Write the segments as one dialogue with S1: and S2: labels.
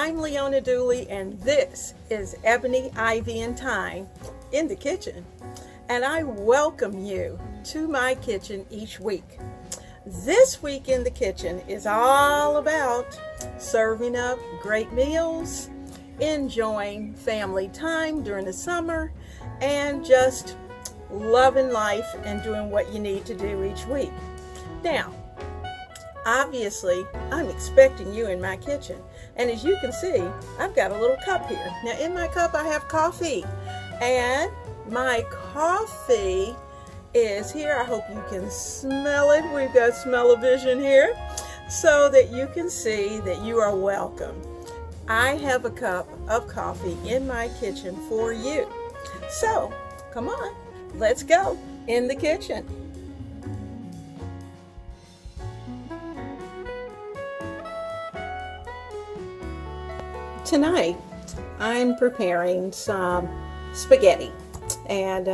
S1: I'm Leona Dooley, and this is Ebony, Ivy, and Thyme in the kitchen. And I welcome you to my kitchen each week. This week in the kitchen is all about serving up great meals, enjoying family time during the summer, and just loving life and doing what you need to do each week. Now, obviously, I'm expecting you in my kitchen. And as you can see, I've got a little cup here. Now, in my cup, I have coffee. And my coffee is here. I hope you can smell it. We've got smell-o-vision here so that you can see that you are welcome. I have a cup of coffee in my kitchen for you. So, come on, let's go in the kitchen. Tonight, I'm preparing some spaghetti, and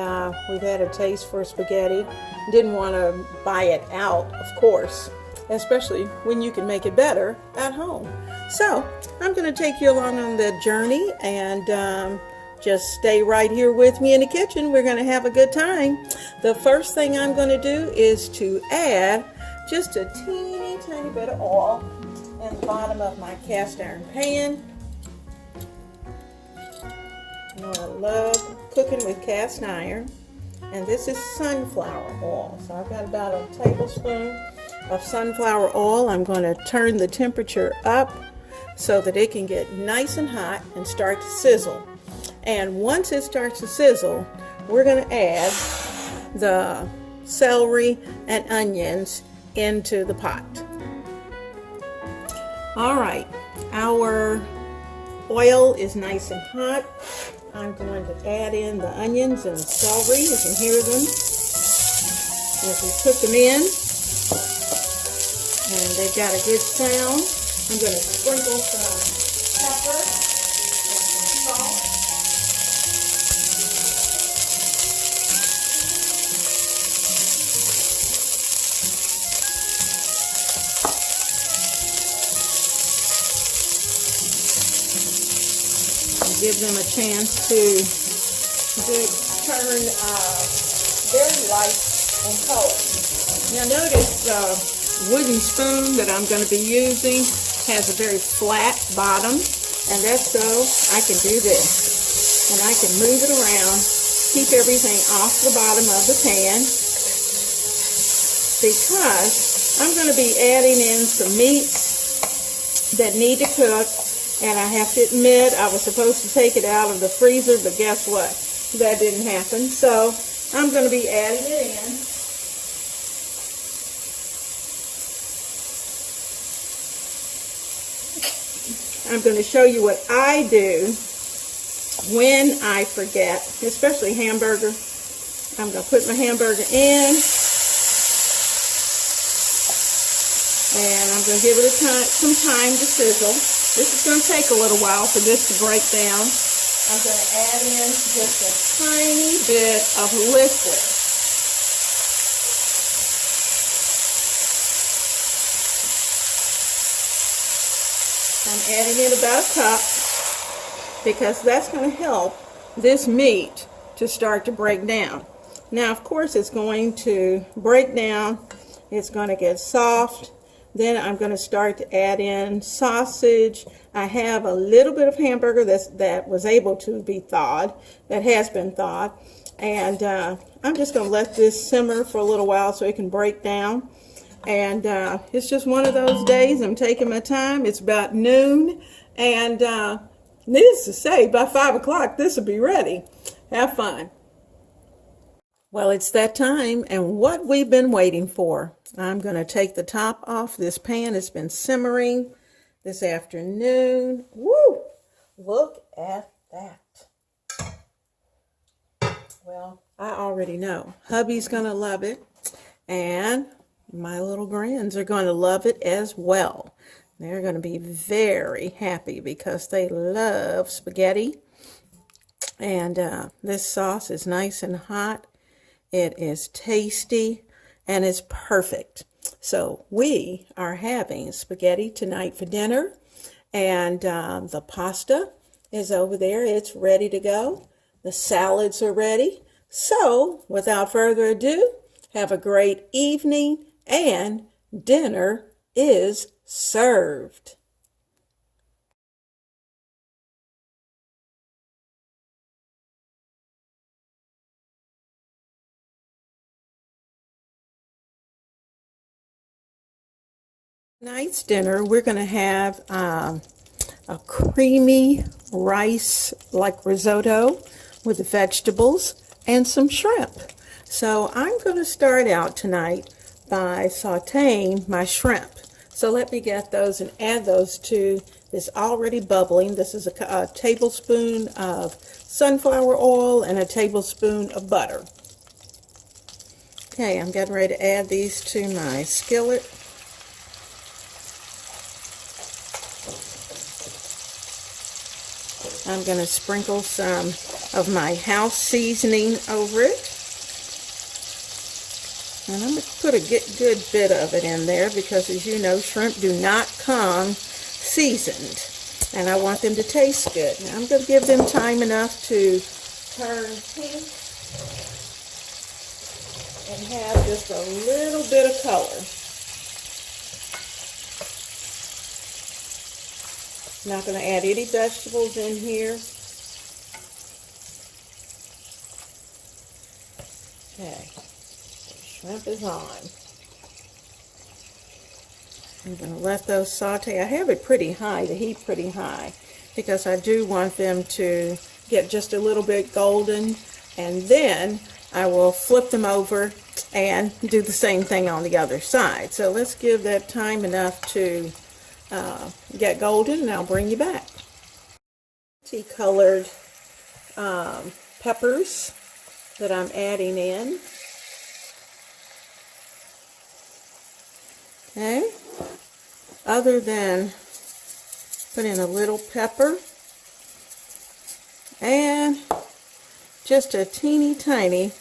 S1: we've had a taste for spaghetti. Didn't want to buy it out, of course, especially when you can make it better at home. So, I'm going to take you along on the journey, and just stay right here with me in the kitchen. We're going to have a good time. The first thing I'm going to do is to add just a teeny tiny bit of oil in the bottom of my cast iron pan. I love cooking with cast iron, and this is sunflower oil. So I've got about a tablespoon of sunflower oil. I'm going to turn the temperature up so that it can get nice and hot and start to sizzle. And once it starts to sizzle, we're going to add the celery and onions into the pot. All right, our oil is nice and hot. I'm going to add in the onions and celery. You can hear them as we put them in. And they've got a good sound. I'm going to sprinkle some pepper and some salt. Give them a chance to turn very light in color. Now notice the wooden spoon that I'm going to be using has a very flat bottom, and that's so I can do this. And I can move it around, keep everything off the bottom of the pan, because I'm going to be adding in some meats that need to cook. And I have to admit, I was supposed to take it out of the freezer, but guess what? That didn't happen. So I'm going to be adding it in. I'm going to show you what I do when I forget, especially hamburger. I'm going to put my hamburger in. And I'm going to give it some time to sizzle. This is going to take a little while for this to break down. I'm going to add in just a tiny bit of liquid. I'm adding in about a cup because that's going to help this meat to start to break down. Now, of course, it's going to break down. It's going to get soft. Then I'm going to start to add in sausage. I have a little bit of hamburger that was able to be thawed, that has been thawed. And I'm just going to let this simmer for a little while so it can break down. And it's just one of those days. I'm taking my time. It's about noon. And needless to say, by 5 o'clock, this will be ready. Have fun. Well, it's that time, and what we've been waiting for. I'm going to take the top off this pan. It's been simmering this afternoon. Woo! Look at that. Well, I already know. Hubby's going to love it, and my little grands are going to love it as well. They're going to be very happy because they love spaghetti. And this sauce is nice and hot. It is tasty, and it's perfect. So we are having spaghetti tonight for dinner, And the pasta is over there. It's ready to go. The salads are ready. So, without further ado, have a great evening, and dinner is served. Tonight's dinner, we're going to have a creamy rice like risotto with the vegetables and some shrimp. So I'm going to start out tonight by sauteing my shrimp. So let me get those and add those to this already bubbling. This is a tablespoon of sunflower oil and a tablespoon of butter. Okay, I'm getting ready to add these to my skillet. I'm going to sprinkle some of my house seasoning over it. And I'm going to put a good bit of it in there because, as you know, shrimp do not come seasoned. And I want them to taste good. Now I'm going to give them time enough to turn pink and have just a little bit of color. Not going to add any vegetables in here. Okay, shrimp is on. I'm going to let those saute. I have it pretty high, the heat pretty high, because I do want them to get just a little bit golden, and then I will flip them over and do the same thing on the other side. So let's give that time enough to get golden, and I'll bring you back. Tea-colored peppers that I'm adding in. Okay. Other than put in a little pepper and just a teeny tiny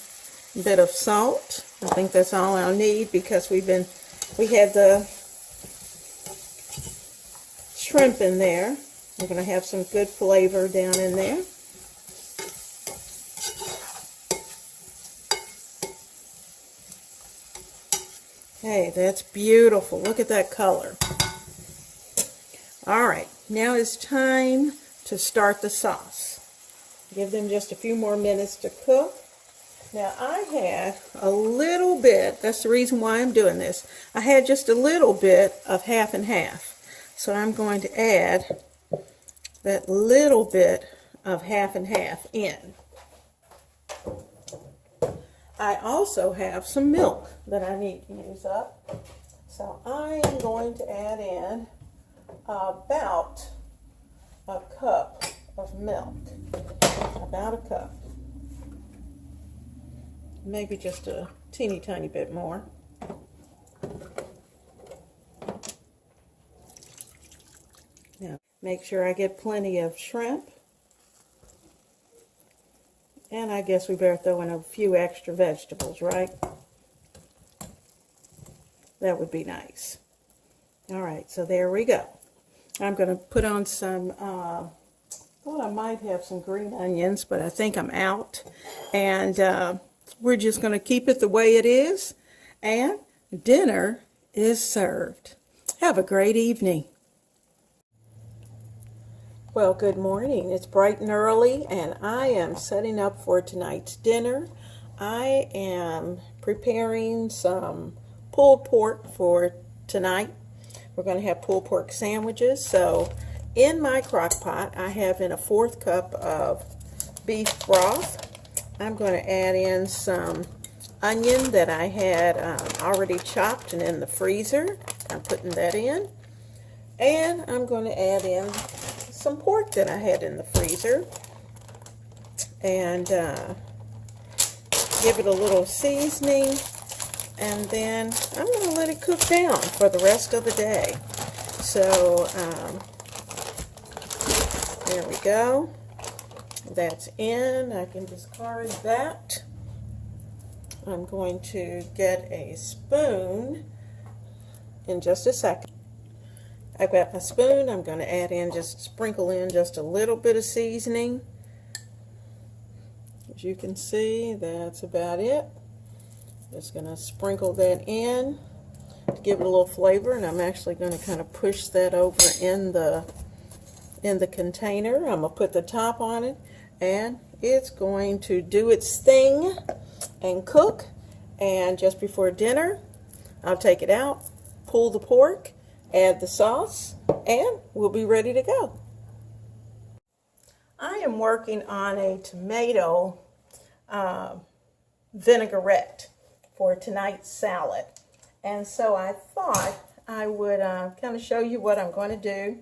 S1: bit of salt. I think that's all I'll need because we had the shrimp in there. We're going to have some good flavor down in there. Okay, that's beautiful. Look at that color. All right, now it's time to start the sauce. Give them just a few more minutes to cook. Now I had a little bit, that's the reason why I'm doing this. I had just a little bit of half and half. So I'm going to add that little bit of half and half in. I also have some milk that I need to use up. So I'm going to add in about a cup of milk. About a cup. Maybe just a teeny tiny bit more. Now, make sure I get plenty of shrimp. And I guess we better throw in a few extra vegetables, right? That would be nice. All right, so there we go. I'm going to put on some, well, I might have some green onions, but I think I'm out. And we're just going to keep it the way it is. And dinner is served. Have a great evening. Well, good morning. It's bright and early, and I am setting up for tonight's dinner. I am preparing some pulled pork for tonight. We're going to have pulled pork sandwiches. So in my crock pot, I have in a 1/4 cup of beef broth. I'm going to add in some onion that I had already chopped and in the freezer. I'm putting that in. And I'm going to add in some pork that I had in the freezer and give it a little seasoning, and then I'm going to let it cook down for the rest of the day. So there we go. That's in. I can discard that. I'm going to get a spoon in just a second. I've got my spoon. I'm going to add in, just sprinkle in just a little bit of seasoning. As you can see, that's about it. Just going to sprinkle that in to give it a little flavor, and I'm actually going to kind of push that over in the container. I'm going to put the top on it, and it's going to do its thing and cook. And just before dinner, I'll take it out, pull the pork, add the sauce, and we'll be ready to go. I am working on a tomato vinaigrette for tonight's salad. And so I thought I would kind of show you what I'm going to do.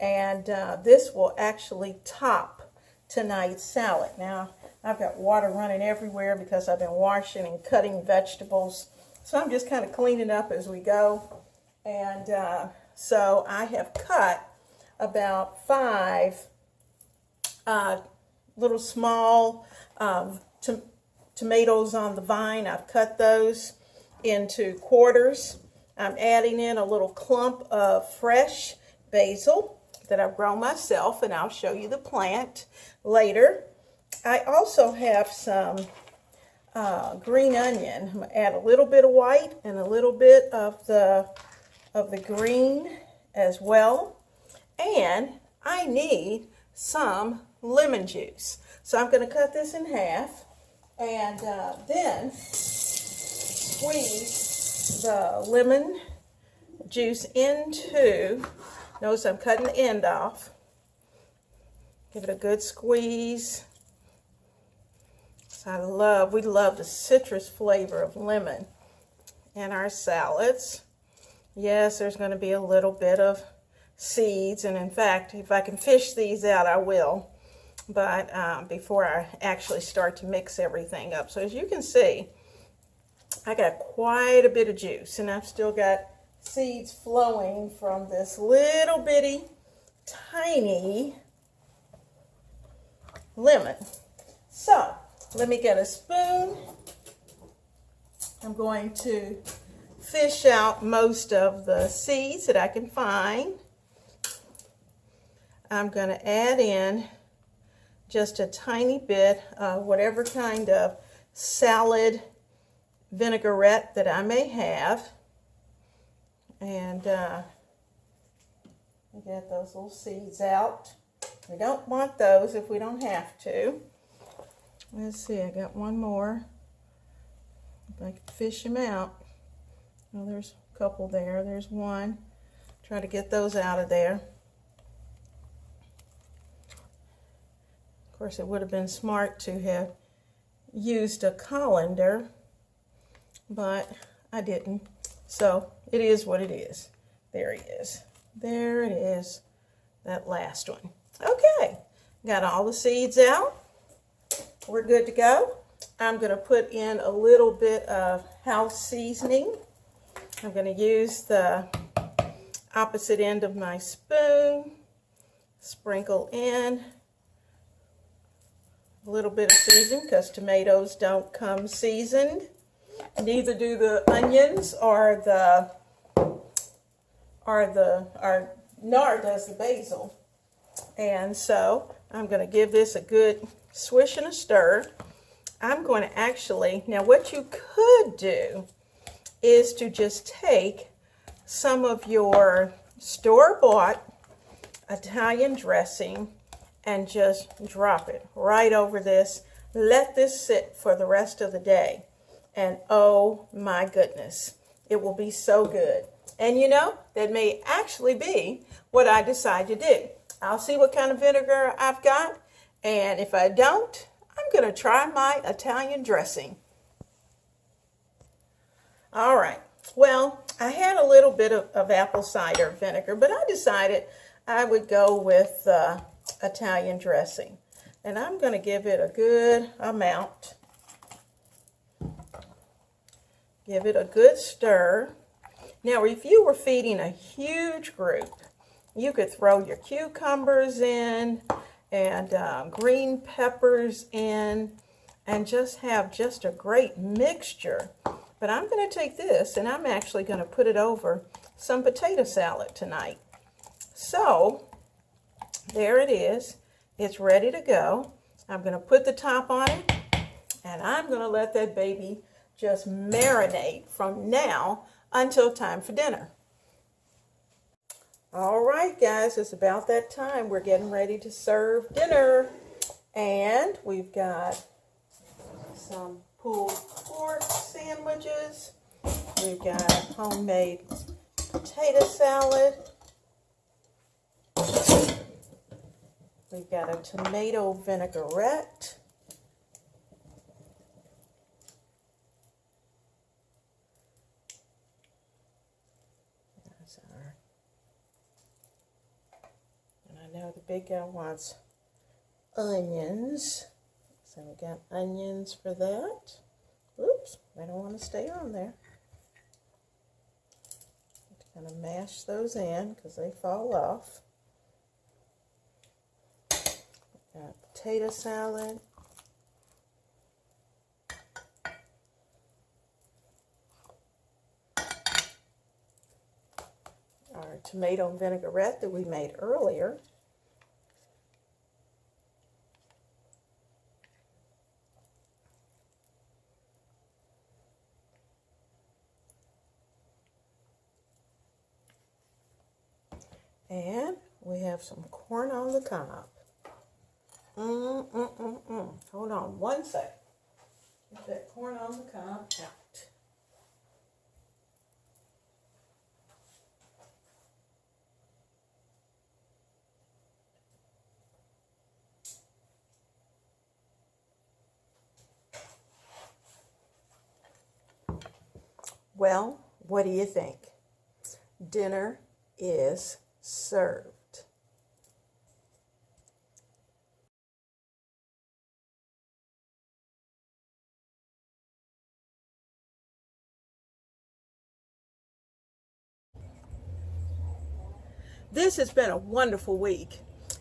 S1: And this will actually top tonight's salad. Now, I've got water running everywhere because I've been washing and cutting vegetables. So I'm just kind of cleaning up as we go. And so I have cut about 5 little small tomatoes on the vine. I've cut those into quarters. I'm adding in a little clump of fresh basil that I've grown myself, and I'll show you the plant later. I also have some green onion. I'm going to add a little bit of white and a little bit of the green as well. And I need some lemon juice. So I'm going to cut this in half and then squeeze the lemon juice into, notice I'm cutting the end off. Give it a good squeeze. We love the citrus flavor of lemon in our salads. Yes, there's going to be a little bit of seeds, and in fact, if I can fish these out, I will. But before I actually start to mix everything up. So as you can see, I got quite a bit of juice, and I've still got seeds flowing from this little bitty, tiny lemon. So let me get a spoon. I'm going to fish out most of the seeds that I can find. I'm going to add in just a tiny bit of whatever kind of salad vinaigrette that I may have. And get those little seeds out. We don't want those if we don't have to. Let's see, I got one more. If I can fish them out. Oh, there's a couple there. There's one. Try to get those out of there. Of course, it would have been smart to have used a colander, but I didn't. So it is what it is. There he is. There it is. That last one. Okay, got all the seeds out. We're good to go. I'm going to put in a little bit of house seasoning. I'm going to use the opposite end of my spoon. Sprinkle in a little bit of seasoning because tomatoes don't come seasoned. Neither do the onions or nor does the basil. And so I'm going to give this a good swish and a stir. I'm going to actually, now what you could do is to just take some of your store-bought Italian dressing and just drop it right over this. Let this sit for the rest of the day. And oh my goodness, it will be so good. And you know, that may actually be what I decide to do. I'll see what kind of vinegar I've got. And if I don't, I'm going to try my Italian dressing. All right. Well, I had a little bit of apple cider vinegar, but I decided I would go with Italian dressing. And I'm going to give it a good amount. Give it a good stir. Now, if you were feeding a huge group, you could throw your cucumbers in and green peppers in and just have just a great mixture. But I'm going to take this and I'm actually going to put it over some potato salad tonight. So there it is. It's ready to go. I'm going to put the top on it, and I'm going to let that baby just marinate from now until time for dinner. All right, guys, it's about that time. We're getting ready to serve dinner. And we've got some pulled pork sandwiches. We've got homemade potato salad. We've got a tomato vinaigrette. And I know the big guy wants onions. So we got onions for that. Oops, I don't want to stay on there. I'm going to mash those in because they fall off. Got potato salad. Our tomato vinaigrette that we made earlier. And we have some corn on the cob. Hold on one second. Get that corn on the cob out. Well, what do you think? Dinner is served. This has been a wonderful week,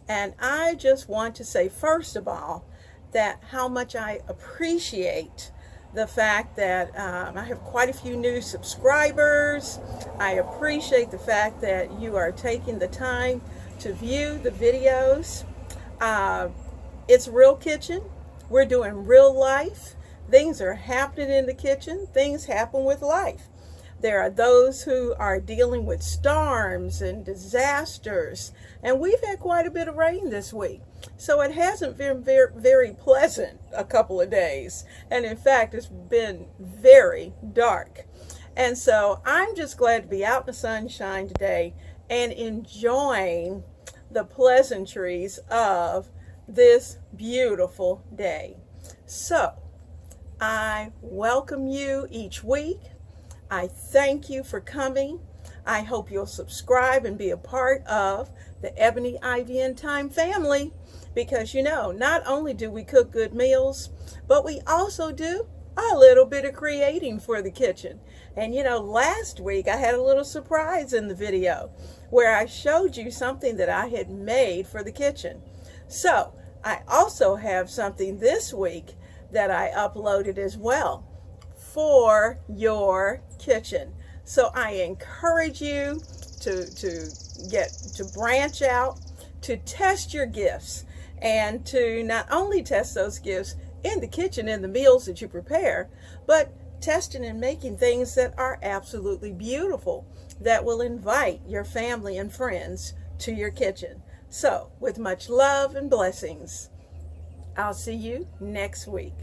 S1: and I just want to say, first of all, that how much I appreciate the fact that I have quite a few new subscribers. I appreciate the fact that you are taking the time to view the videos. It's Real Kitchen. We're doing real life. Things are happening in the kitchen. Things happen with life. There are those who are dealing with storms and disasters, and we've had quite a bit of rain this week. So it hasn't been very pleasant a couple of days. And in fact, it's been very dark. And so I'm just glad to be out in the sunshine today and enjoying the pleasantries of this beautiful day. So I welcome you each week. I thank you for coming. I hope you'll subscribe and be a part of the Ebony, Ivy, and Thyme family, because you know, not only do we cook good meals, but we also do a little bit of creating for the kitchen. And you know, last week I had a little surprise in the video where I showed you something that I had made for the kitchen. So I also have something this week that I uploaded as well for your kitchen. So I encourage you to branch out, to test your gifts, and to not only test those gifts in the kitchen, in the meals that you prepare, but testing and making things that are absolutely beautiful, that will invite your family and friends to your kitchen. So with much love and blessings, I'll see you next week.